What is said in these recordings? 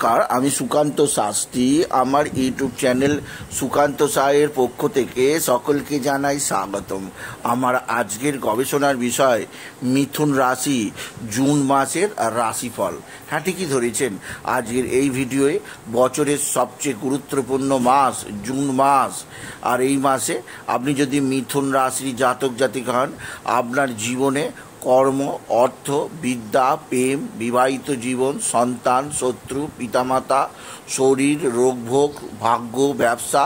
নমস্কার, আমি সুকান্ত শাস্ত্রী। আমার ইউটিউব চ্যানেল সুকান্ত সাহের পক্ষ থেকে সকলকে জানাই স্বাগতম। আমার আজকের গবেষণার বিষয় মিথুন রাশি জুন মাসের রাশিফল। হ্যাঁ, ঠিকই ধরেছেন। আজকের এই ভিডিওয়ে বছরের সবচেয়ে গুরুত্বপূর্ণ মাস জুন মাস, আর এই মাসে আপনি যদি মিথুন রাশির জাতক জাতিকা হন, আপনার জীবনে কর্ম, অর্থ, বিদ্যা, প্রেম, বিবাহিত জীবন, সন্তান, শত্রু, পিতামাতা, শরীর, রোগভোগ, ভাগ্য, ব্যবসা,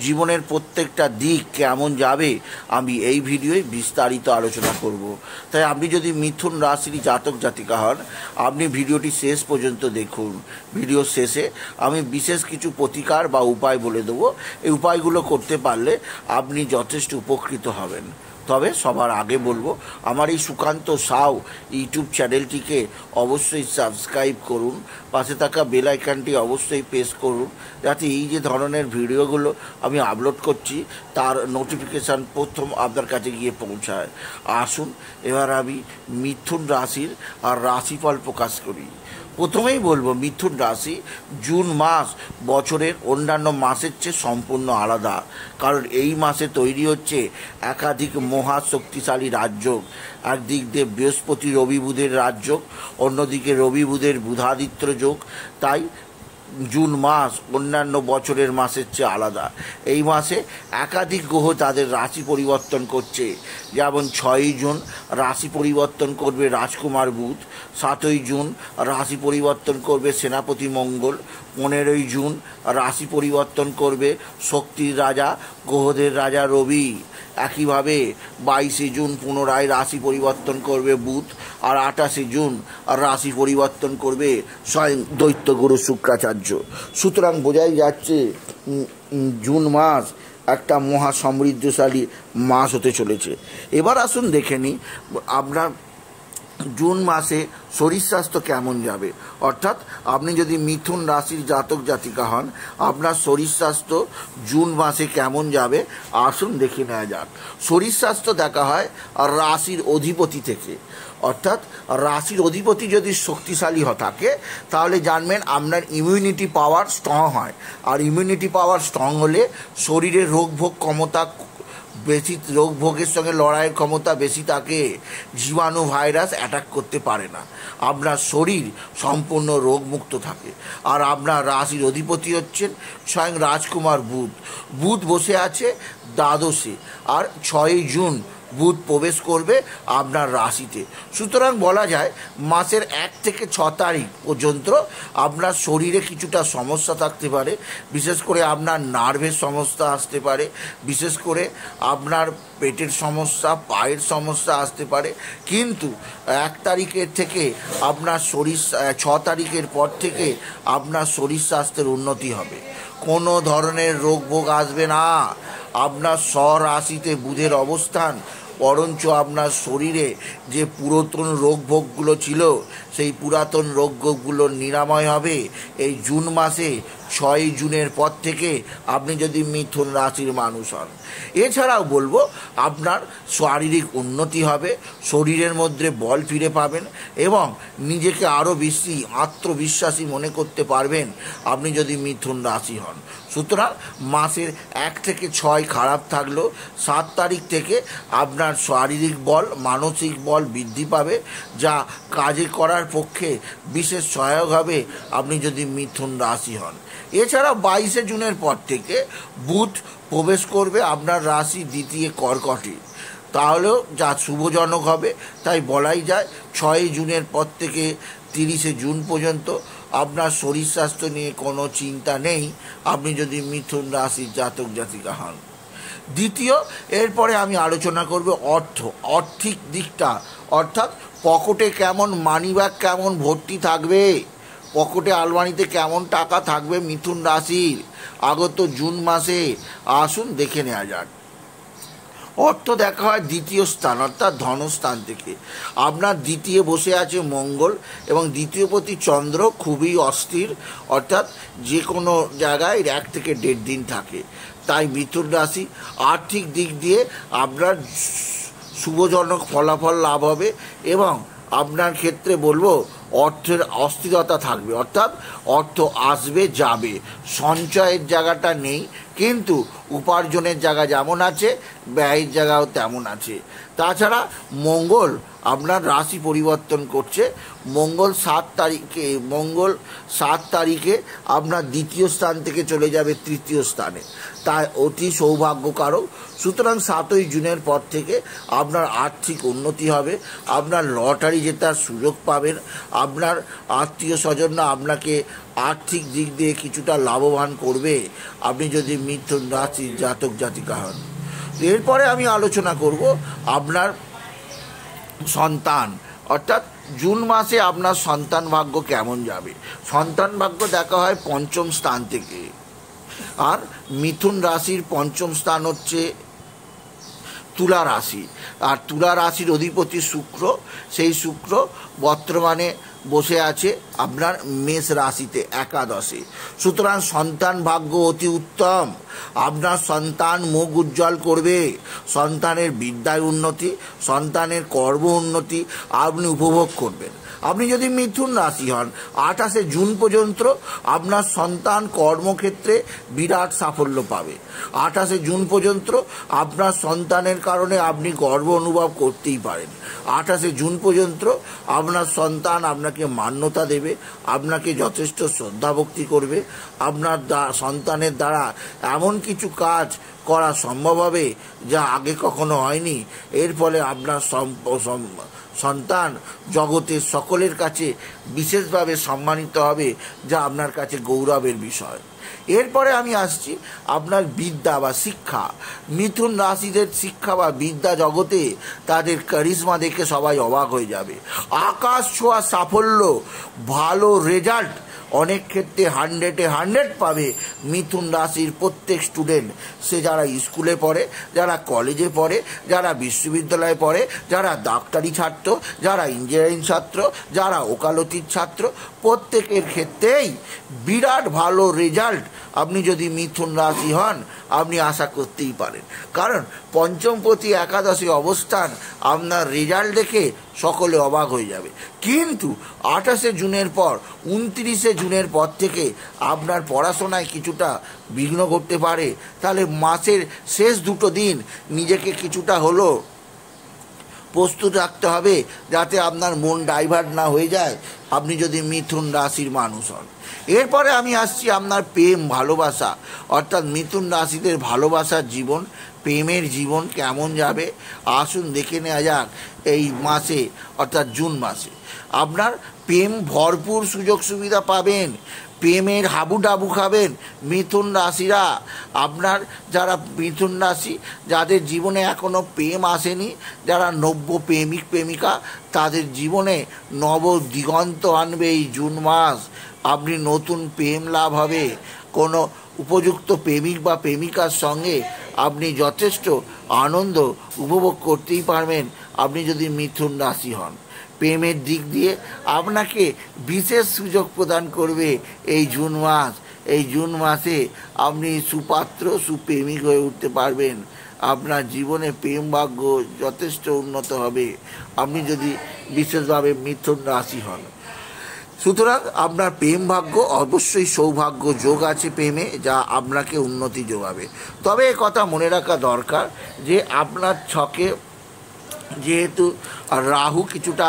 জীবনের প্রত্যেকটা দিক কেমন যাবে আমি এই ভিডিওয় বিস্তারিত আলোচনা করব। তাই আপনি যদি মিথুন রাশির জাতক জাতিকা হন, আপনি ভিডিওটি শেষ পর্যন্ত দেখুন। ভিডিও শেষে আমি বিশেষ কিছু প্রতিকার বা উপায় বলে দেবো। এই উপায়গুলো করতে পারলে আপনি যথেষ্ট উপকৃত হবেন। তবে সবার আগে বলবো, আমার এই সুকান্ত সাউ ইউটিউব চ্যানেলটিকে অবশ্যই সাবস্ক্রাইব করুন, পাশে থাকা বেল আইকনটি অবশ্যই প্রেস করুন, যাতে এই যে ধরনের ভিডিওগুলো আমি আপলোড করছি তার নোটিফিকেশান প্রথম আপনার কাছে গিয়ে পৌঁছায়। আসুন এবার আমি মিথুন রাশির আর রাশিফল প্রকাশ করি। প্রথমেই বলবো, মিথুন রাশি জুন মাস বছরের অন্যান্য মাসের চেয়ে সম্পূর্ণ আলাদা, কারণ এই মাসে তৈরি হচ্ছে একাধিক মহা শক্তিশালী রাজযোগ। একদিক দিয়ে বৃহস্পতি রবি বুধের রাজযোগ, অন্যদিকে রবি বুধের বুধাদিত্য যোগ। তাই জুন মাস অন্যান্য বছরের মাসের চেয়ে আলাদা। এই মাসে একাধিক গ্রহ তাদের রাশি পরিবর্তন করছে। যেমন 6ই জুন রাশি পরিবর্তন করবে রাজকুমার বুধ, 7ই জুন রাশি পরিবর্তন করবে সেনাপতি মঙ্গল, 15ই জুন রাশি পরিবর্তন করবে শক্তির রাজা, গ্রহদের রাজা রবি। একইভাবে 22শে জুন পুনরায় রাশি পরিবর্তন করবে বুধ, আর 28শে জুন রাশি পরিবর্তন করবে স্বয়ং দৈত্যগুরু শুক্রাচার্য। সুতরাং বোঝাই যাচ্ছে জুন মাস একটা মহা সমৃদ্ধশালী মাস হতে চলেছে। এবার আসুন দেখে নিই আপনার জুন মাসে শরীর স্বাস্থ্য কেমন যাবে। অর্থাৎ আপনি যদি মিথুন রাশির জাতক জাতিকা হন, আপনার শরীর স্বাস্থ্য জুন মাসে কেমন যাবে আসুন দেখে নেওয়া যাক। শরীর স্বাস্থ্য দেখা হয় রাশির অধিপতি থেকে। অর্থাৎ রাশির অধিপতি যদি শক্তিশালী থাকে তাহলে জানবেন আপনার ইমিউনিটি পাওয়ার স্ট্রং হয়, আর ইমিউনিটি পাওয়ার স্ট্রং হলে শরীরের রোগভোগ ক্ষমতা বেশি, রোগভোগের সঙ্গে লড়াইয়ের ক্ষমতা বেশি থাকে। জীবাণু ভাইরাস অ্যাটাক করতে পারে না, আপনার শরীর সম্পূর্ণ রোগমুক্ত থাকে। আর আপনার রাশির অধিপতি হচ্ছেন স্বয়ং রাজকুমার বুধ। বুধ বসে আছে দ্বাদশে, আর 6ই জুন বুধ প্রবেশ করবে আপনার রাশিতে। সুতরাং বলা যায় মাসের 1 থেকে 6 তারিখ পর্যন্ত আপনার শরীরে কিছুটা সমস্যা থাকতে পারে। বিশেষ করে আপনার নার্ভের সমস্যা আসতে পারে, বিশেষ করে আপনার পেটের সমস্যা, পায়ের সমস্যা আসতে পারে। কিন্তু 1 তারিখের থেকে আপনার 6 তারিখের পর থেকে আপনার শরীর স্বাস্থ্যের উন্নতি হবে। কোনো ধরনের রোগভোগ আসবে না। আপনার স্বরাশিতে বুধের অবস্থান, বরঞ্চ আপনার শরীরে যে পুরাতন রোগভোগগুলো ছিল সেই পুরাতন রোগভোগগুলো নিরাময় হবে এই জুন মাসে। 6ই জুনের পর থেকে আপনি যদি মিথুন রাশির মানুষ হন। এছাড়াও বলবো, আপনার শারীরিক উন্নতি হবে, শরীরের মধ্যে বল ফিরে পাবেন এবং নিজেকে আরও বেশি আত্মবিশ্বাসী মনে করতে পারবেন আপনি যদি মিথুন রাশি হন। সুতরাং মাসের 1 থেকে 6 খারাপ থাকলেও 7 তারিখ থেকে আপনার শারীরিক বল, মানসিক বল বৃদ্ধি পাবে, যা কাজে করার পক্ষে বিশেষ সহায়ক হবে আপনি যদি মিথুন রাশি হন। এছাড়া 22শে জুনের পর থেকে বুধ প্রবেশ করবে আপনার রাশি দ্বিতীয় কর্কটে, তাহলেও যা শুভজনক হবে। তাই বলাই যায় 6ই জুনের পর থেকে 30শে জুন পর্যন্ত আপনার শরীর স্বাস্থ্য নিয়ে কোনো চিন্তা নেই আপনি যদি মিথুন রাশির জাতক জাতিকা হন। দ্বিতীয়, এরপরে আমি আলোচনা করব আর্থিক দিকটা। অর্থাৎ পকেটে কেমন মানিব্যাগ কেমন ভর্তি থাকবে, পকেটে আলমারিতে কেমন টাকা থাকবে মিথুন রাশির আগত জুন মাসে আসুন দেখে নেওয়া যাক। অর্থ দেখা হয় দ্বিতীয় স্থান অর্থাৎ ধনস্থান থেকে। আপনার দ্বিতীয় বসে আছে মঙ্গল এবং দ্বিতীয়পতি চন্দ্র খুবই অস্থির, অর্থাৎ যে কোনো জায়গায় 1 থেকে 1.5 দিন থাকে। তাই মিথুন রাশি আর্থিক দিক দিয়ে আপনার শুভজনক ফলাফল লাভ হবে এবং আপনার ক্ষেত্রে বলবো অর্থের অস্থিরতা থাকবে, অর্থাৎ অর্থ আসবে যাবে, সঞ্চয়ের জায়গাটা নেই, কিন্তু উপার্জনের জায়গা যেমন আছে ব্যয়ের জায়গাও তেমন আছে। তাছাড়া মঙ্গল আপনার রাশি পরিবর্তন করছে। মঙ্গল 7 তারিখে আপনার দ্বিতীয় স্থান থেকে চলে যাবে তৃতীয় স্থানে, তাই অতি সৌভাগ্যকারক। সুতরাং 7ই জুনের পর থেকে আপনার আর্থিক উন্নতি হবে, আপনার লটারি জেতার সুযোগ পাবেন, আপনার আত্মীয় স্বজনরা আপনাকে আর্থিক দিক দিয়ে কিছুটা লাভবান করবে আপনি যদি মিথুন রাশির জাতক জাতিকা হন। এরপরে আমি আলোচনা করব আপনার সন্তান, অর্থাৎ জুন মাসে আপনার সন্তান ভাগ্য কেমন যাবে। সন্তান ভাগ্য দেখা হয় পঞ্চম স্থান থেকে, আর মিথুন রাশির পঞ্চম স্থান হচ্ছে তুলা রাশি, আর তুলা রাশির অধিপতি শুক্র, সেই শুক্র বর্তমানে বসে আছে আপনার মেষ রাশিতে একাদশে। সুতরাং সন্তান ভাগ্য অতি উত্তম, আপনার সন্তান মুখ উজ্জ্বল করবে, সন্তানের বিদ্যায় উন্নতি, সন্তানের কর্ম উন্নতি আপনি উপভোগ করবেন। আপনি যদি মিথুন রাশি হন 28শে জুন পর্যন্ত আপনার সন্তান কর্মক্ষেত্রে বিরাট সাফল্য পাবে। 28শে জুন পর্যন্ত আপনার সন্তানের কারণে আপনি গর্ব অনুভব করতেই পারেন। 28শে জুন পর্যন্ত আপনার সন্তান আপনাকে মান্যতা দেবে, আপনাকে যথেষ্ট শ্রদ্ধা ভক্তি করবে, আপনার সন্তানের দ্বারা এমন কিছু কাজ করা সম্ভব হবে যা আগে কখনো হয়নি। এর ফলে আপনার সন্তান জগতের সকলের কাছে বিশেষভাবে সম্মানিত হবে, যা আপনার কাছে গৌরবের বিষয়। এরপরে আমি আসছি আপনার বিদ্যা বা শিক্ষা। মিথুন রাশিদের শিক্ষা বা বিদ্যা জগতে তাদের কারিশমা দেখে সবাই অবাক হয়ে যাবে। আকাশ ছোঁয়া সাফল্য, ভালো রেজাল্ট, অনেক ক্ষেত্রে 100-এ 100 পাবে মিথুন রাশির প্রত্যেক স্টুডেন্ট, সে যারা স্কুলে পড়ে, যারা কলেজে পড়ে, যারা বিশ্ববিদ্যালয়ে পড়ে, যারা ডাক্তারি ছাত্র, যারা ইঞ্জিনিয়ারিং ছাত্র, যারা ওকালতির ছাত্র, প্রত্যেকের ক্ষেত্রেই বিরাট ভালো রেজাল্ট আপনি যদি মিথুন রাশি হন আপনি আশা করতেই পারেন। কারণ পঞ্চমপতি একাদশী অবস্থান আপনার রেজাল্ট দেখে সকলে অবাক হয়ে যাবে। কিন্তু 28শে জুনের পর 29শে জুনের পর থেকে আপনার পড়াশোনায় কিছুটা বিঘ্ন ঘটতে পারে। তাহলে মাসের শেষ 2 দিন নিজেকে কিছুটা হলো প্রস্তুত রাখতে হবে, যাতে আপনার মন ডাইভার্ট না হয়ে যায় আপনি যদি মিথুন রাশির মানুষ হন। এরপরে আমি আসছি আপনার প্রেম ভালোবাসা, অর্থাৎ মিথুন রাশিদের ভালোবাসার জীবন, প্রেমের জীবন কেমন যাবে আসুন দেখে নেওয়া যাক। এই মাসে অর্থাৎ জুন মাসে আপনার প্রেম ভরপুর সুযোগ সুবিধা পাবেন, প্রেমের হাবুডাবু খাবেন মিথুন রাশিরা। আপনার যারা মিথুন রাশি যাদের জীবনে এখনও প্রেম আসেনি, যারা নব্য প্রেমিক প্রেমিকা, তাদের জীবনে নব দিগন্ত আনবে এই জুন মাস। আপনি নতুন প্রেম লাভ হবে, কোনো উপযুক্ত প্রেমিক বা প্রেমিকার সঙ্গে আপনি যথেষ্ট আনন্দ উপভোগ করতেই পারবেন আপনি যদি মিথুন রাশি হন। প্রেমের দিক দিয়ে আপনাকে বিশেষ সুযোগ প্রদান করবে এই জুন মাস। এই জুন মাসে আপনি সুপাত্র সুপ্রেমিক হয়ে উঠতে পারবেন, আপনার জীবনে প্রেম ভাগ্য যথেষ্ট উন্নত হবে আপনি যদি বিশেষভাবে মিথুন রাশি হন। সুতরাং আপনার প্রেম ভাগ্য অবশ্যই সৌভাগ্য যোগ আছে প্রেমে, যা আপনাকে উন্নতি যোগাবে। তবে কথা মনে রাখা দরকার যে আপনার ছকে যেহেতু রাহু কিছুটা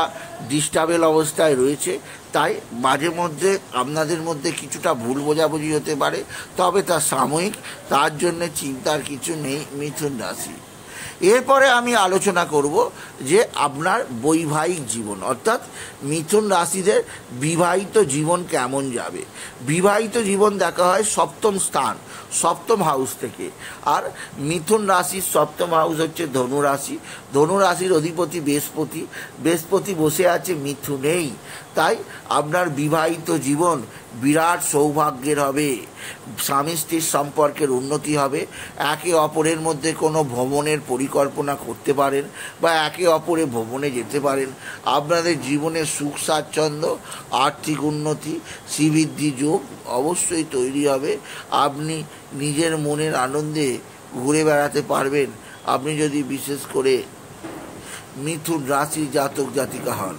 ডিস্টার্বেল অবস্থায় রয়েছে, তাই মাঝে মধ্যে আপনাদের মধ্যে কিছুটা ভুল বোঝাবুঝি হতে পারে, তবে তা সাময়িক, তার জন্য চিন্তার কিছু নেই মিথুন রাশি। এরপরে আমি আলোচনা করব যে আপনার বৈবাহিক জীবন, অর্থাৎ মিথুন রাশিদের বিবাহিত জীবন কেমন যাবে। বিবাহিত জীবন দেখা হয় সপ্তম স্থান, সপ্তম হাউস থেকে, আর মিথুন রাশির সপ্তম হাউস হচ্ছে ধনু রাশি। ধনু রাশির অধিপতি বৃহস্পতি, বৃহস্পতি বসে আছে মিথুনেই, তাই আপনার বিবাহিত জীবন বিরাট সৌভাগ্যের হবে। স্বামী স্ত্রীর সম্পর্কের উন্নতি হবে, একে অপরের মধ্যে কোনো ভ্রমণের পরিকল্পনা করতে পারেন বা একে অপরে ভ্রমণে যেতে পারেন। আপনাদের জীবনে সুখ স্বাচ্ছন্দ্য, আর্থিক উন্নতি, শ্রীবৃদ্ধি যোগ অবশ্যই তৈরি হবে। আপনি নিজের মনের আনন্দে ঘুরে বেড়াতে পারবেন আপনি যদি বিশেষ করে মিথুন রাশি জাতক জাতিকা হন।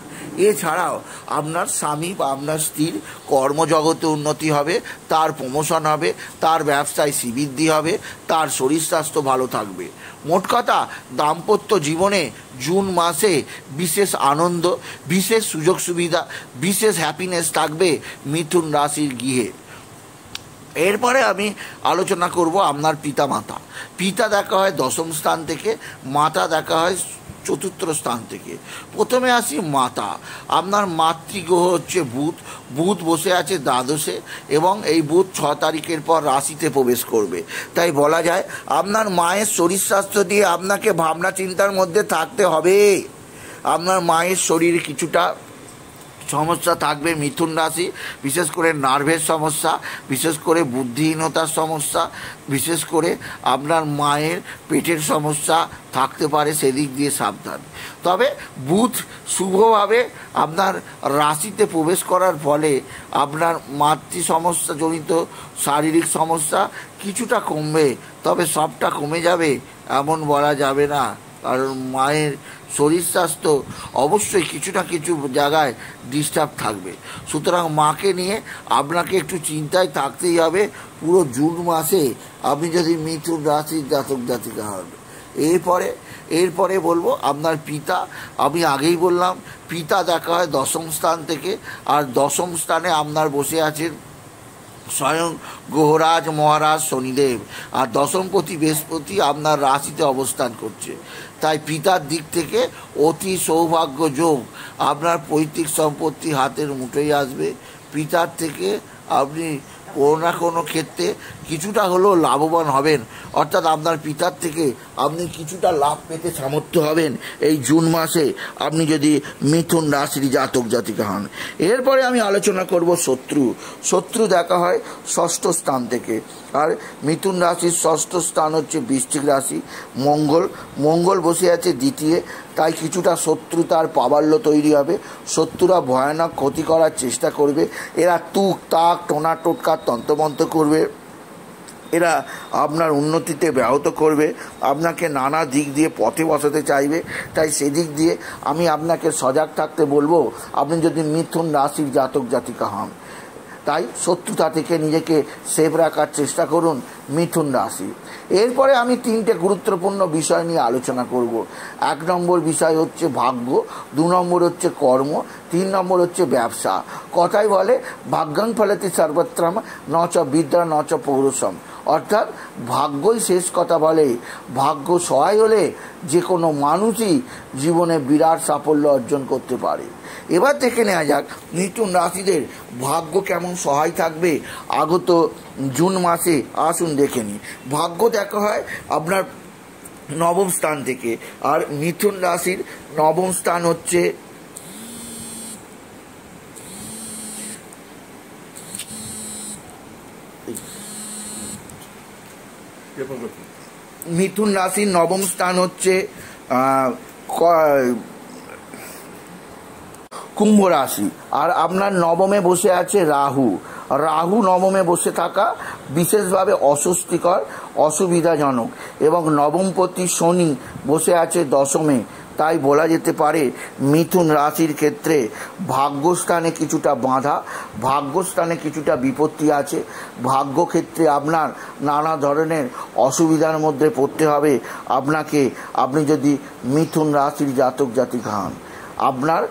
এছাড়াও আপনার স্বামী বা আপনার স্ত্রীর কর্মজগতে উন্নতি হবে, তার প্রমোশন হবে, তার ব্যবসায় শ্রীবৃদ্ধি হবে, তার শরীর স্বাস্থ্য ভালো থাকবে। মোট কথা, দাম্পত্য জীবনে জুন মাসে বিশেষ আনন্দ, বিশেষ সুযোগ সুবিধা, বিশেষ হ্যাপিনেস থাকবে মিথুন রাশির গৃহে। এরপরে আমি আলোচনা করব আপনার পিতা মাতা। পিতা দেখা হয় দশম স্থান থেকে, মাতা দেখা হয় চতুর্থ স্থান থেকে। প্রথমে আসি মাতা। আপনার মাতৃগ্রহ হচ্ছে বুধ। বুধ বসে আছে দ্বাদশে এবং এই বুধ 6 তারিখের পর রাশিতে প্রবেশ করবে। তাই বলা যায় আপনার মায়ের শরীর স্বাস্থ্য দিয়ে আপনাকে ভাবনা চিন্তার মধ্যে থাকতে হবে। আপনার মায়ের শরীরে কিছুটা সমস্যা থাকবে মিথুন রাশি, বিশেষ করে নার্ভের সমস্যা, বিশেষ করে বুদ্ধিহীনতার সমস্যা, বিশেষ করে আপনার মায়ের পেটের সমস্যা থাকতে পারে, সেদিক দিয়ে সাবধান। তবে বুধ শুভভাবে আপনার রাশিতে প্রবেশ করার ফলে আপনার মাতৃ সমস্যা জনিত শারীরিক সমস্যা কিছুটা কমবে, তবে সবটা কমে যাবে এমন বলা যাবে না, কারণ মায়ের শরীর স্বাস্থ্য অবশ্যই কিছু না কিছু জায়গায় ডিস্টার্ব থাকবে। সুতরাং মাকে নিয়ে আপনাকে একটু চিন্তায় থাকতেই হবে পুরো জুন মাসে, আপনি যদি মিথুন রাশির জাতক জাতিকা হন। এরপরে বলবো আপনার পিতা। আমি আগেই বললাম পিতা দেখা হয় দশম স্থান থেকে, আর দশম স্থানে আপনার বসে আছেন স্বয়ং গ্রহরাজ মহারাজ শনিদেব, আর দশমপতি বৃহস্পতি আপনার রাশিতে অবস্থান করছে। তাই পিতার দিক থেকে অতি সৌভাগ্য যোগ, আপনার পৈতৃক সম্পত্তি হাতের মুঠোয় আসবে। পিতার থেকে আপনি কোনো না কোনো ক্ষেত্রে কিছুটা হলেও লাভবান হবেন, অর্থাৎ আপনার পিতার থেকে আপনি কিছুটা লাভ পেতে সামর্থ্য হবেন এই জুন মাসে, আপনি যদি মিথুন রাশির জাতক জাতিকা হন। এরপরে আমি আলোচনা করব শত্রু। শত্রু দেখা হয় ষষ্ঠ স্থান থেকে, আর মিথুন রাশির ষষ্ঠ স্থান হচ্ছে বৃশ্চিক রাশি। মঙ্গল বসে আছে দ্বিতীয়, তাই কিছুটা শত্রুতার প্রাবল্য তৈরি হবে। শত্রুরা ভয়ানক ক্ষতি করার চেষ্টা করবে, এরা তুক তাক টোনা টোটকার তন্ত্রমন্ত্র করবে, এরা আপনার উন্নতিতে ব্যাহত করবে, আপনাকে নানা দিক দিয়ে পথে বসাতে চাইবে। তাই সেদিক দিয়ে আমি আপনাকে সজাগ থাকতে বলবো, আপনি যদি মিথুন রাশির জাতক জাতিকা হন। তাই শত্রুতা থেকে নিজেকে সেভ রাখার চেষ্টা করুন মিথুন রাশি। এরপরে আমি 3টে গুরুত্বপূর্ণ বিষয় নিয়ে আলোচনা করব। 1 নম্বর বিষয় হচ্ছে ভাগ্য, 2 নম্বর হচ্ছে কর্ম, 3 নম্বর হচ্ছে ব্যবসা। কথাই বলে ভাগ্যাং ফলতি সর্বত্রম ন চ বিদ্যা ন চ পৌরুষম, অর্থাৎ ভাগ্যই শেষ কথা বলে। ভাগ্য সহায় হলে যে কোনো মানুষই জীবনে বিরাট সাফল্য অর্জন করতে পারে। এবার দেখে নেওয়া যাক মিথুন রাশিদের ভাগ্য কেমন সহায় থাকবে আগত জুন মাসে। আসুন দেখে নিই। ভাগ্য দেখা হয় আপনার নবম স্থান থেকে, আর মিথুন রাশির নবম স্থান হচ্ছে মিথুন রাশির নবম স্থান হচ্ছে কুম্ভ রাশি, আর আপনার নবমে বসে আছে রাহু। রাহু নবমে বসে থাকা বিশেষভাবে অস্বস্তিকর, অসুবিধাজনক, এবং নবমপতি শনি বসে আছে দশমে। তাই বলা যেতে পারে মিথুন রাশির ক্ষেত্রে ভাগ্যস্থানে কিছুটা বাধা, ভাগ্যস্থানে কিছুটা বিপত্তি আছে। ভাগ্যক্ষেত্রে আপনার নানা ধরনের অসুবিধার মধ্যে পড়তে হবে আপনাকে, আপনি যদি মিথুন রাশির জাতক জাতিকা হন। আপনার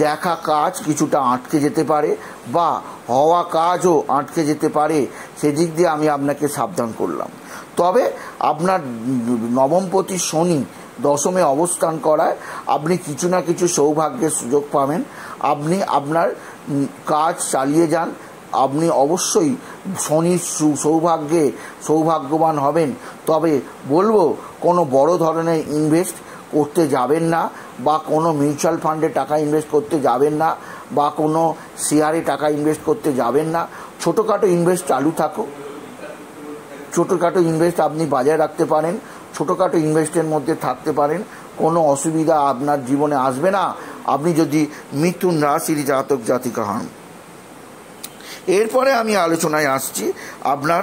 দেখা কাজ কিছুটা আটকে যেতে পারে, বা হওয়া কাজও আটকে যেতে পারে, সেদিক দিয়ে আমি আপনাকে সাবধান করলাম। তবে আপনার নবমপতি শনি দশমে অবস্থান করায় আপনি কিছু না কিছু সৌভাগ্যের সুযোগ পাবেন। আপনি আপনার কাজ চালিয়ে যান, আপনি অবশ্যই শনির সৌভাগ্যবান হবেন। তবে বলবো কোনো বড় ধরনের ইনভেস্ট করতে যাবেন না, বা কোনো মিউচুয়াল ফান্ডে টাকা ইনভেস্ট করতে যাবেন না, বা কোনো শেয়ারে টাকা ইনভেস্ট করতে যাবেন না। ছোটোখাটো ইনভেস্ট চালু থাকুক, ছোটোখাটো ইনভেস্ট আপনি বজায় রাখতে পারেন, ছোটোখাটো ইনভেস্টের মধ্যে থাকতে পারেন, কোনো অসুবিধা আপনার জীবনে আসবে না আপনি যদি মিথুন রাশির জাতক জাতিকা হন। এরপরে আমি আলোচনায় আসছি আপনার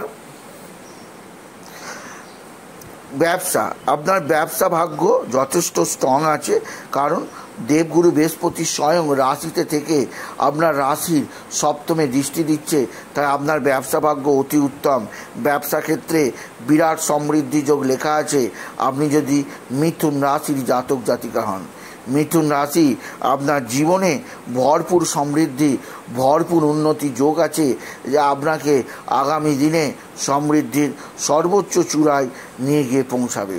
ব্যবসা। আপনার ব্যবসা ভাগ্য যথেষ্ট স্ট্রং আছে, কারণ দেবগুরু বৃহস্পতি স্বয়ং রাশিতে থেকে আপনার রাশির সপ্তমে দৃষ্টি দিচ্ছে, তাই আপনার ব্যবসা ভাগ্য অতি উত্তম। ব্যবসা ক্ষেত্রে বিরাট সমৃদ্ধি যোগ লেখা আছে আপনি যদি মিথুন রাশির জাতক জাতিকা হন। মিথুন রাশি আপনার জীবনে ভরপুর সমৃদ্ধি, ভরপুর উন্নতি যোগ আছে, যা আপনাকে আগামী দিনে সমৃদ্ধির সর্বোচ্চ চূড়ায় নিয়ে গিয়ে পৌঁছাবে।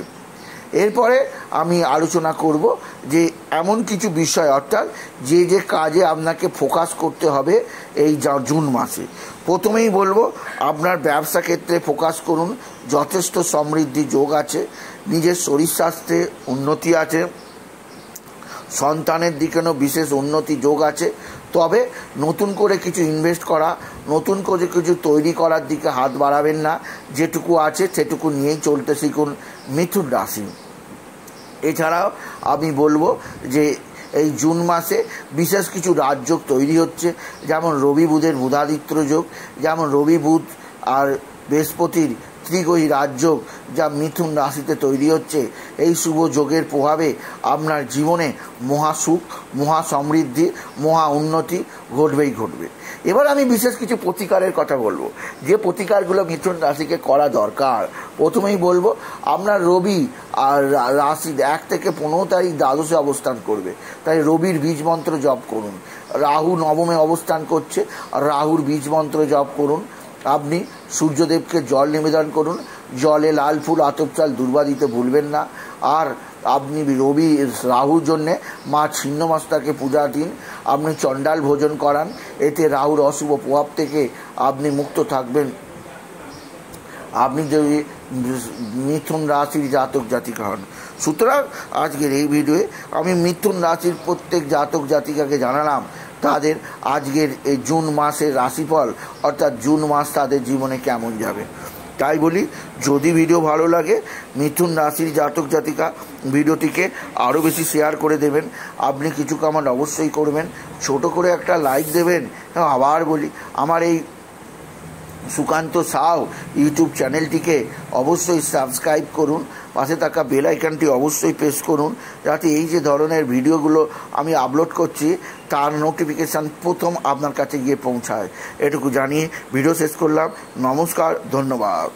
এরপরে আমি আলোচনা করব যে এমন কিছু বিষয়, অর্থাৎ যে যে কাজে আপনাকে ফোকাস করতে হবে এই জুন মাসে। প্রথমেই বলবো আপনার ব্যবসা ক্ষেত্রে ফোকাস করুন, যথেষ্ট সমৃদ্ধি যোগ আছে, নিজের শরীর স্বাস্থ্যে উন্নতি আছে, সন্তানের দিকেও বিশেষ উন্নতি যোগ আছে। তবে নতুন করে কিছু ইনভেস্ট করা, নতুন করে কিছু তৈরি করার দিকে হাত বাড়াবেন না, যেটুকু আছে সেটুকু নিয়েই চলতে শিখুন মিথুন রাশি। এছাড়াও আমি বলবো যে এই জুন মাসে বিশেষ কিছু রাজযোগ তৈরি হচ্ছে, যেমন রবি বুধের বুধাদিত্য যোগ, যেমন রবি বুধ আর বৃহস্পতির ত্রিগ্রহী রাজযোগ যা মিথুন রাশিতে তৈরি হচ্ছে। এই শুভ যোগের প্রভাবে আপনার জীবনে মহাসুখ, মহা সমৃদ্ধি, মহা উন্নতি ঘটবেই ঘটবে। এবার আমি বিশেষ কিছু প্রতিকারের কথা বলবো, যে প্রতিকারগুলো মিথুন রাশিকে করা দরকার। প্রথমেই বলবো আপনার রবি আর রাশির 1 থেকে 15 তারিখ দ্বাদশে অবস্থান করবে, তাই রবির বীজ মন্ত্র জপ করুন। রাহু নবমে অবস্থান করছে, রাহুর বীজ মন্ত্র জপ করুন। আপনি সূর্যদেবকে জল নিবেদন করুন, জলে লাল ফুল আতপ চাল দুর্বা দিতে ভুলবেন না। আর আপনি রবি রাহুর জন্যে মা ছিন্নমস্তাকে পূজা দিন, আপনি চণ্ডাল ভোজন করান, এতে রাহুর অশুভ প্রভাব থেকে আপনি মুক্ত থাকবেন। আপনি যদি মিথুন রাশির জাতক জাতিকা হন। সুতরাং আজকের এই ভিডিওয়ে আমি মিথুন রাশির প্রত্যেক জাতক জাতিকাকে জানালাম তাদের আজকের এই জুন মাসের রাশিফল, অর্থাৎ জুন মাস তাদের জীবনে কেমন যাবে। তাই বলি, যদি ভিডিও ভালো লাগে মিথুন রাশির জাতক জাতিকা ভিডিওটিকে আরও বেশি শেয়ার করে দেবেন। আপনি কিছু কমেন্ট অবশ্যই করবেন, ছোট করে একটা লাইক দেবেন। আবার বলি, আমার এই সুকান্ত সাউ ইউটিউব চ্যানেলটিকে অবশ্যই সাবস্ক্রাইব করুন, পাশে থাকা বেল আইকনটি অবশ্যই প্রেস করুন, যাতে এই যে ধরনের ভিডিওগুলো আমি আপলোড করছি তার নোটিফিকেশান প্রথম আপনার কাছে গিয়ে পৌঁছায়। এটুকু জানিয়ে ভিডিও শেষ করলাম। নমস্কার, ধন্যবাদ।